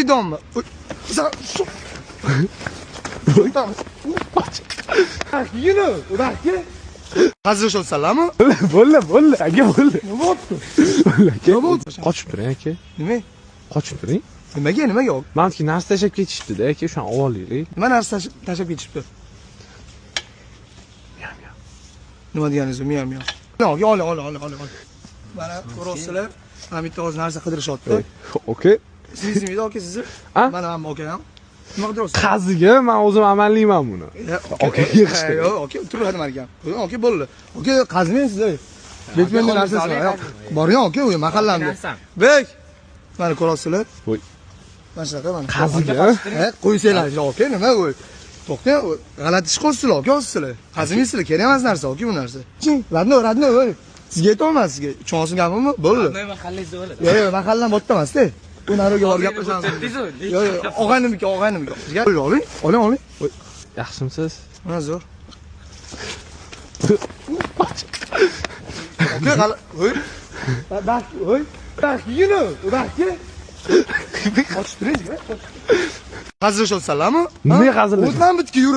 Bilmaydimmi? Sen şu... Tamam. Yine, ulan ki. Hazır olsalarmi? Bo'ldi, aka bo'ldi. Nima bo'pti? Nima bo'ldi? Qochib turing aka. Nima? Qochib turing. Nimaga yo'q? Meniki narsa tashlab ketishdi-da aka, shuni olib olaylik. Nima narsa tashlab ketishibdi? Nima deganingiz? Miyam. Yo'q, ol. Mana ko'rasizlar, Hamidni hozir narsa qidirishyapti. Okey. Sizmi aka sizni? Mana ham akam. Nima qidiryapsiz? Qaziga men o'zim amallayman buni. Aka yig'ishdi. Yo'q, aka turadi markam. Aka bo'ldi. Aka qazimaysiz siz. Bekmenning narsasi bor. Boring aka, u mahallamda. Bek. Mana ko'rasizlar. Voy. Mana shunaqa mana. Qaziga. Qo'ysanglar, aka nima u? To'xtang, g'alati ish qilyapsizlar aka sizlar. Qazimaysizlar, kerak emas narsa aka bu narsa. Ching, radno. Sizga aytolmas sizga. Uchinchi gapimmi? Bo'ldi. Nima mahallangiz bo'ladi? Yo'q, mahallam botta emas-da. Bu nariga borib gaplashamiz. Yo'q, og'aynimiki. Oling. Yaxshimisiz? Mana zo'r. Aka, voy. Bak, yine. Qochib turing. Hazır olsalarmi? Nima hazırlash? O'tman bitki yur.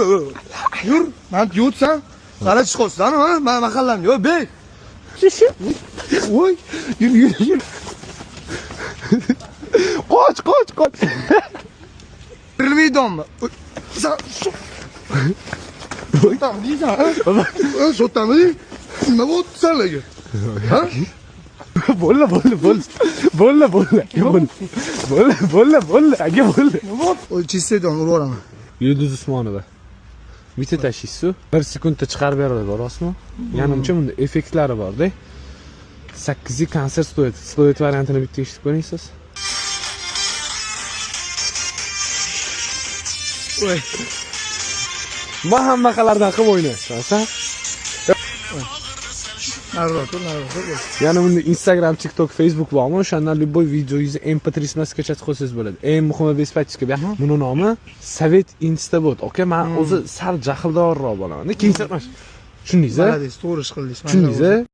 Yur, men yo'tsam, g'alati ish qilsan, men mahallamga. Yo'q, bek. Voy, yur. Qoch. Bilmaydimmi? Sen şu... Tamam diyeceksin ha? Şottamı değil. Nima bo'pti senlarga? Ha? Bo'ldi. Aka bo'ldi. Nima bo'pti? O chistaydan urvoraman. Yulduz Usmonova. Bitta tashiysiz. 1 sekundda chiqarib beradi, rostmi? Yanimcha bunda effektlari bor-da. 8 konsert stoyt variantini bitta eshitib ko'ringsiz. Voy. Men hammaqalardan qilib o'ynaysan. Nariroq. Yana bunda Instagram, TikTok, Facebook bormi? O'shandan любой videoyingizni MP3 smasga ko'rsatib qo'ysangiz bo'ladi. Eng muhimi bespatchka bu. Buni nomi Sovet Instabot. Aka, men o'zi sal jahldorroq bo'laman. Keyin tushundingiz-a? Malades, to'g'ri ish qildingiz. Tushundingiz-a?